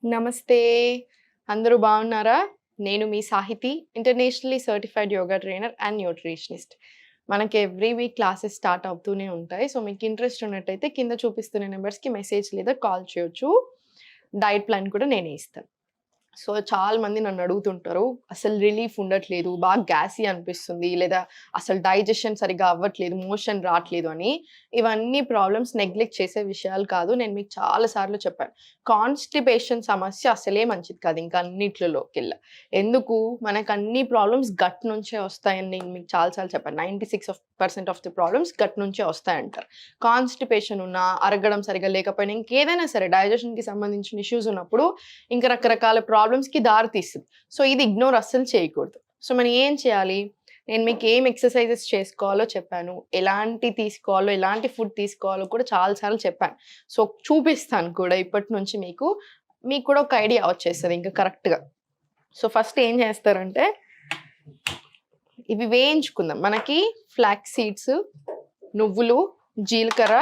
నమస్తే. అందరూ బాగున్నారా? నేను మీ Sahithi, internationally certified yoga trainer and nutritionist. మనకి ఎవ్రీ వీక్ క్లాసెస్ స్టార్ట్ అవుతూనే ఉంటాయి. సో, మీకు ఇంట్రెస్ట్ ఉన్నట్టయితే కింద చూపిస్తున్న నంబర్స్‌కి మెసేజ్ లేదా కాల్ చేయొచ్చు. డైట్ ప్లాన్ కూడా నేనే ఇస్తాను. సో, చాలా మంది నన్ను అడుగుతుంటారు. అసలు రిలీఫ్ ఉండట్లేదు. బాగా గ్యాసీ అనిపిస్తుంది. లేదా అసలు డైజెషన్ సరిగ్గా అవ్వట్లేదు. మోషన్ రాట్లేదు అని. ఇవన్నీ ప్రాబ్లమ్స్ నెగ్లెక్ట్ చేసే విషయాలు కాదు. నేను మీకు చాలా సార్లు చెప్పాను. కాన్‌స్టిపేషన్ సమస్య అసలే మంచిది కాదు ఇంకా అన్నిట్లలోకెల్లా. ఎందుకు? మనకు అన్ని ప్రాబ్లమ్స్ గట్ నుంచే వస్తాయని నేను మీకు చాలా సార్లు చెప్పాను. 96% ఆఫ్ ది ప్రాబ్లమ్స్ గట్ నుంచే వస్తాయంటారు. కాన్‌స్టిపేషన్ ఉన్నా, అరగడం సరిగ్గా లేకపోయినా ఇంకేదైనా సరే డైజెషన్‌కి సంబంధించిన ఇష్యూస్ ఉన్నప్పుడు ఇంకా రకరకాల ప్రాబ్లమ్స్‌కి దారి తీస్తది. సో, ఇది ఇగ్నోర్ అస్సలు చేయకూడదు. సో, మనం ఏం చేయాలి? నేను మీకు ఏం ఎక్సర్‌సైజెస్ చేసుకోవాలో చెప్పాను. ఎలాంటి తీసుకోవాలో, ఎలాంటి ఫుడ్ తీసుకోవాలో కూడా చాలా సార్లు చెప్పాను. సో, చూపిస్తాను కూడా ఇప్పటి నుంచి మీకు. మీకు కూడా ఒక ఐడియా వచ్చేస్తది ఇంకా కరెక్ట్‌గా. సో, ఫస్ట్ ఏం చేస్తారంటే ఇవి వేయించుకుందాం. మనకి ఫ్లాక్స్ సీడ్స్, నువ్వులు, జీలకర్ర,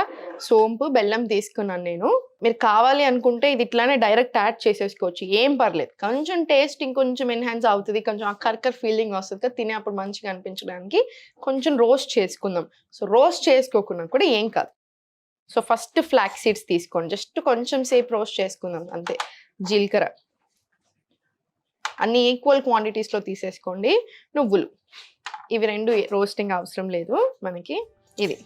సోంపు, బెల్లం తీసుకున్నాను నేను. మీరు కావాలి అనుకుంటే ఇది ఇట్లానే డైరెక్ట్ యాడ్ చేసేసుకోవచ్చు. ఏం పర్లేదు. కొంచెం టేస్ట్ ఇంకొంచెం ఎన్హాన్స్ అవుతది. కొంచెం ఆ కర్కర్ ఫీలింగ్ వస్తది కదా! తినేప్పుడు మంచిగా అనిపించడానికి కొంచెం రోస్ట్ చేసుకుందాం. సో, రోస్ట్ చేసుకోకున్నా కూడా ఏం కాదు. సో, ఫస్ట్ ఫ్లాక్స్ సీడ్స్ తీసుకోండి. జస్ట్ కొంచెం సేపు రోస్ట్ చేసుకుందాం అంతే. జీలకర్ర అన్ని ఈక్వల్ క్వాంటిటీస్‌లో తీసేసుకోండి. నువ్వులు ఇవి 2 రోస్టింగ్ అవసరం లేదు మనకి. ఇది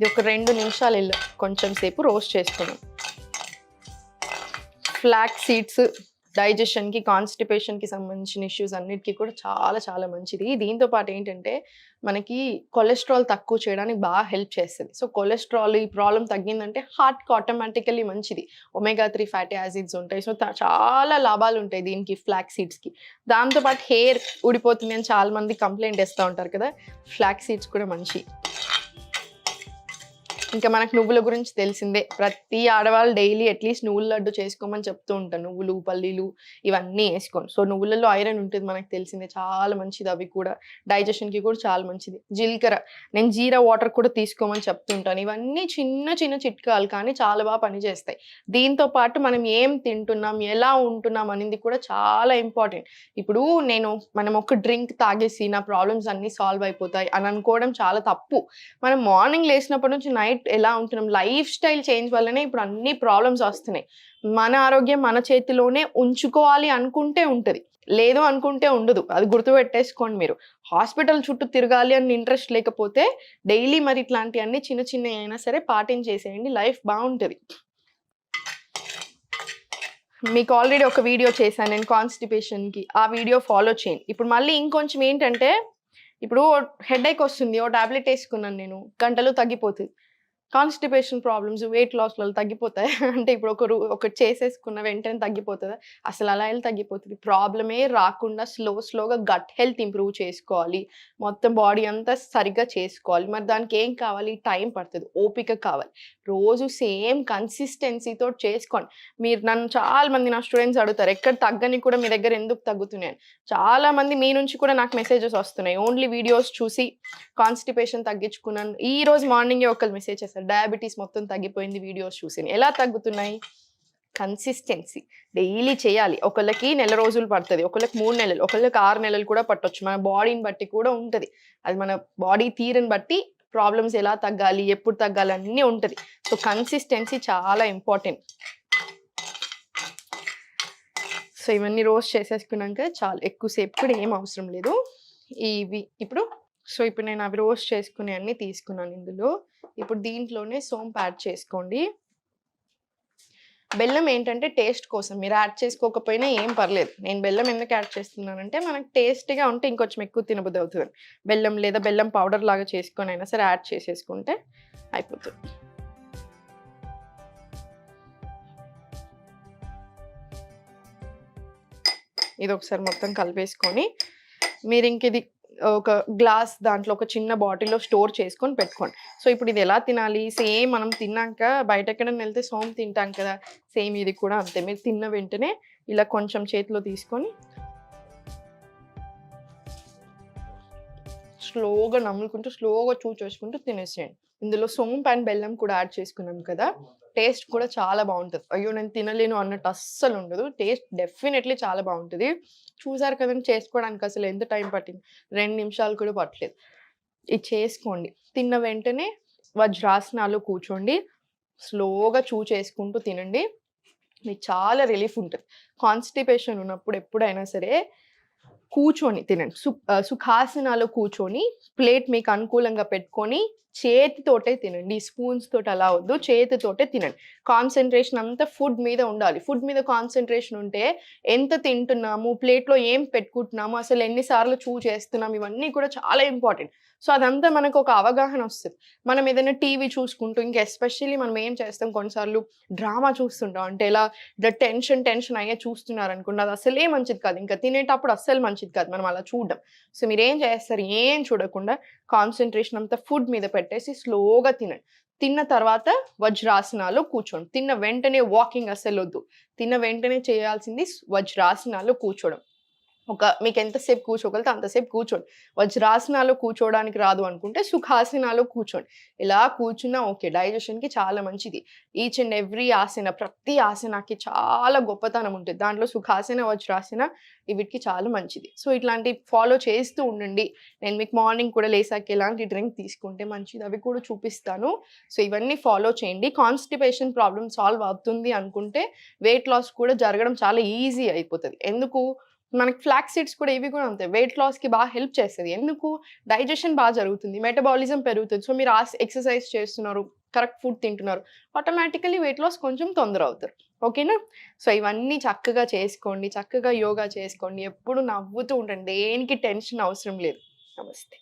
ఒక 2 నిమిషాలు కొంచెం సేపు రోస్ట్ చేసుకుందాం. ఫ్లాక్స్ సీడ్స్ డైజెషన్‌కి, కాన్‌స్టిపేషన్‌కి సంబంధించిన ఇష్యూస్ అన్నిటికి కూడా చాలా చాలా మంచిది. దీంతో పాటు ఏంటంటే మనకి కొలెస్ట్రాల్ తక్కువ చేయడానికి బాగా హెల్ప్ చేస్తది. సో, కొలెస్ట్రాల్ ఈ ప్రాబ్లమ్ తగ్గిందంటే హార్ట్‌కి ఆటోమేటికల్లీ మంచిది. ఒమేగా 3 ఫ్యాటీ యాసిడ్స్ ఉంటాయి. సో, చాలా లాభాలు ఉంటాయి దీనికి ఫ్లాక్స్ సీడ్స్‌కి. దాంతో పాటు హెయిర్ ఊడిపోతుంది అని చాలా మంది కంప్లెయింట్ చేస్తా ఉంటారు కదా! ఫ్లాక్స్ సీడ్స్ కూడా మంచియి. ఇంకా మనకు నువ్వుల గురించి తెలిసిందే. ప్రతి ఆడవాళ్ళు డైలీ అట్‌లీస్ట్ నువ్వుల లడ్డు చేసుకోమని చెప్తూ ఉంటాను. నువ్వులు, పల్లీలు ఇవన్నీ యేసుకొని. సో, నువ్వులలో ఐరన్ ఉంటది మనకు తెలిసిందే. చాలా మంచిది అవి కూడా. డైజెషన్‌కి కూడా చాలా మంచిది. జీలకర్ర నేను జీరా వాటర్ కూడా తీసుకోమని చెప్తూ ఉంటాను. ఇవన్నీ చిన్న చిన్న చిట్కాలు కానీ చాలా బాగా పనిచేస్తాయి. దీంతో పాటు మనం ఏం తింటున్నాం, ఎలా ఉంటున్నాం అనేది కూడా చాలా ఇంపార్టెంట్. ఇప్పుడు మనం ఒక డ్రింక్ తాగేసి నా ప్రాబ్లమ్స్ అన్నీ సాల్వ్ అయిపోతాయి అని అనుకోవడం చాలా తప్పు. మనం మార్నింగ్ లేసినప్పటి నుంచి నైట్ ఎలా ఉంటున్నాం, లైఫ్ స్టైల్ చేంజ్ వల్లనే ఇప్పుడు అన్ని ప్రాబ్లమ్స్ వస్తున్నాయి. మన ఆరోగ్యం మన చేతిలోనే ఉంచుకోవాలి అనుకుంటే ఉంటది. లేదు అనుకుంటే ఉండదు. అది గుర్తుపెట్టేసుకోండి మీరు. హాస్పిటల్ చుట్టూ తిరగాలి అని ఇంట్రెస్ట్ లేకపోతే డైలీ మరి ఇట్లాంటియన్నీ చిన్న చిన్నయి అయినా సరే పాటించేసేయండి. లైఫ్ బావుంటది. మీకు ఆల్రెడీ ఒక వీడియో చేశాను నేను కాన్‌స్టిపేషన్‌కి. ఆ వీడియో ఫాలో చేయండి. ఇప్పుడు మళ్ళీ ఇంకొంచెం ఏంటంటే ఇప్పుడు హెడేక్ వస్తుంది. ఓ టాబ్లెట్ యేసుకున్నాను నేను. గంటలో తగ్గిపోతది. కాన్‌స్టిపేషన్ ప్రాబ్లమ్స్, వెయిట్ లాస్‌లలో తగ్గిపోతాయా? అంటే ఇప్పుడు ఒకటి చేసేసుకున్న వెంటనే తగ్గిపోతదా? అసలు అలా ఎలా తగ్గిపోతది? ప్రాబ్లమే రాకుండా స్లోగా గట్ హెల్త్ ఇంప్రూవ్ చేసుకోవాలి. మొత్తం బాడీ అంతా సరిగ్గా చేసుకోవాలి. మరి దానికి ఏం కావాలి? టైం పడతది. ఓపిక కావాలి. రోజు సేమ్ కన్సిస్టెన్సీ‌తోటి చేసుకోండి. నన్ను చాలా మంది నా స్టూడెంట్స్ అడుగుతారు. ఎక్కడ తగ్గని కూడా మీ దగ్గర ఎందుకు తగ్గుతున్నాయని. చాలా మంది మీ నుంచి కూడా నాకు మెసేజెస్ వస్తున్నాయి. ఓన్లీ వీడియోస్ చూసి కాన్‌స్టిపేషన్ తగ్గించుకున్నాను. ఈరోజు మార్నింగే ఒకళ్ళు మెసేజ్ చేశారు. డయాబెటిస్ మొత్తం తగ్గిపోయింది వీడియోస్ చూసి. ఎలా తగ్గుతున్నాయి? కన్సిస్టెన్సీ. డైలీ చేయాలి. ఒకళ్ళకి నెల రోజులు పడతది. ఒకళ్ళకి 3 నెలలు, ఒకళ్ళకి 6 నెలలు కూడా పట్టొచ్చు. మన బాడీని బట్టి కూడా ఉంటది. అది మన బాడీ తీరుని బట్టి ప్రాబ్లమ్స్ ఎలా తగ్గాలి, ఎప్పుడు తగ్గాలి అన్నీ ఉంటది. సో, కన్సిస్టెన్సీ చాలా ఇంపార్టెంట్. సో, ఇవన్నీ రోస్ట్ చేసేసుకున్నాక చాలు. ఎక్కువ సేపు కూడా ఏం అవసరం లేదు. ఇప్పుడు నేను అవి రోస్ట్ చేసుకుని అన్నీ తీసుకున్నాను ఇందులో. ఇప్పుడు దీంట్లోనే సోంపు యాడ్ చేసుకోండి. బెల్లం ఏంటంటే టేస్ట్ కోసం. మీరు యాడ్ చేసుకోకపోయినా ఏం పర్లేదు. నేను బెల్లం ఎందుకు యాడ్ చేస్తున్నానంటే మనకు టేస్టీగా ఉంటే ఇంకొంచెం ఎక్కువ తినబుద్ధి అవుతదని. బెల్లం లేదా బెల్లం పౌడర్ లాగా చేసుకొనైనా సరే యాడ్ చేసేసుకుంటే అయిపోతది. ఇది ఒకసారి మొత్తం కలిపేసుకొని మీరింకిది ఒక గ్లాస్ దాంట్లో ఒక చిన్న బాటిల్‌లో స్టోర్ చేసుకొని పెట్టుకోండి. సో, ఇప్పుడు ఇది ఎలా తినాలి? సేమ్ మనం తిన్నాక బయటెక్కడైనా ఎళ్తే సోంపు తింటాం కదా! సేమ్ ఇది కూడా అంతే. మీరు తిన్న వెంటనే ఇలా కొంచెం చేతిలో తీసుకొని స్లోగా నములుకుంటూ, స్లోగా చూసేసుకుంటూ తినేసేయండి. ఇందులో సోంపు అండ్ బెల్లం కూడా యాడ్ చేసుకున్నాం కదా! టేస్ట్ కూడా చాలా బావుంటది. అయ్యో! నేను తినలేను అన్నట్టు అస్సలు ఉండదు. టేస్ట్ డెఫినైట్‌లీ చాలా బావుంటది. చూసారు కదండీ చేసుకోవడానికి అసలు ఎంత టైం పట్టింది. 2 నిమిషాలు కూడా పట్టలేదు. ఇది చేసుకోండి. తిన్న వెంటనే వజ్రాసనాలో కూర్చోండి. స్లోగా చేసుకుంటూ తినండి. మీకు చాలా రిలీఫ్ ఉంటది. కాన్‌స్టిపేషన్ ఉన్నప్పుడు ఎప్పుడైనా సరే కూర్చొని తినండి. సుఖాసనాలో కూర్చొని ప్లేట్ మీకు అనుకూలంగా పెట్టుకొని చేతితోటే తినండి. స్పూన్స్ తోటి అలా వద్దు. చేతితోటే తినండి. కాన్సంట్రేషన్ అంతా ఫుడ్ మీద ఉండాలి. ఫుడ్ మీద కాన్సంట్రేషన్ ఉంటే ఎంత తింటున్నాము, ప్లేట్‌లో ఏం పెట్టుకుంటున్నాము, అసలు ఎన్ని సార్లు చేస్తున్నాం ఇవన్నీ కూడా చాలా ఇంపార్టెంట్. సో, అదంతా మనకు ఒక అవగాహన వస్తది. మనం ఏదైనా టీవీ చూసుకుంటూ ఇంకా ఎస్పెషల్లీ మనం ఏం చేస్తాం కొన్నిసార్లు డ్రామా చూస్తుంటాం. అంటే ఎలా టెన్షన్ అయ్యే చూస్తున్నారనుకోండి అది అసలే మంచిది కాదు. ఇంకా తినేటప్పుడు అస్సలు మంచిది కాదు మనం అలా చూడడం. సో, మీరేం చేస్తారు ఏం చూడకుండా కాన్సంట్రేషన్ అంతా ఫుడ్ మీద పెట్టేసి స్లోగా తినండి. తిన్న తర్వాత వజ్రాసనాలో కూర్చోండి. తిన్న వెంటనే వాకింగ్ అస్సలొద్దు. తిన్న వెంటనే చేయాల్సింది వజ్రాసనాలో కూర్చోవడం. మీకెంత సేపు కూర్చోగలిగితే అంతసేపు కూర్చోండి. వజ్రాసనాలో కూర్చోవడానికి రాదు అనుకుంటే సుఖాసనాలో కూర్చోండి. ఇలా కూర్చున్నా ఓకే. డైజెషన్‌కి చాలా మంచిది. ఈచ్ అండ్ ఎవ్రీ ఆసన ప్రతి ఆసనకి చాలా గొప్పతనం ఉంటది. దాంట్లో సుఖాసన, వజ్రాసన వీటికి చాలా మంచిది. సో, ఇట్లాంటివి ఫాలో చేస్తూ ఉండండి. నేను మీకు మార్నింగ్ కూడా లేసాక ఎలాంటి డ్రింక్ తీసుకుంటే మంచిది అవి కూడా చూపిస్తాను. సో, ఇవన్నీ ఫాలో చేయండి. కాన్‌స్టిపేషన్ ప్రాబ్లమ్ సాల్వ్ అవుతుంది అనుకుంటే వెయిట్ లాస్ కూడా జరగడం చాలా ఈజీ అయిపోతది. ఎందుకు? మనకి ఫ్లాక్స్ సీడ్స్ కూడా ఇవి కూడా అంతే. వెయిట్ లాస్‌కి బాగా హెల్ప్ చేస్తది. ఎందుకు? డైజెషన్ జరుగుతుంది. మెటబాలిజం పెరుగుతది. సో, మీరు ఎక్సర్‌సైజ్ చేస్తున్నారు. కరెక్ట్ ఫుడ్ తింటున్నారు. ఆటోమేటికల్లీ వెయిట్ లాస్ కొంచెం తొందర అవుతారు. ఓకేనా? సో, ఇవన్నీ చక్కగా చేసుకోండి. చక్కగా యోగా చేసుకోండి. ఎప్పుడు నవ్వుతూ ఉండండి. దేనికి టెన్షన్ అవసరం లేదు. నమస్తే.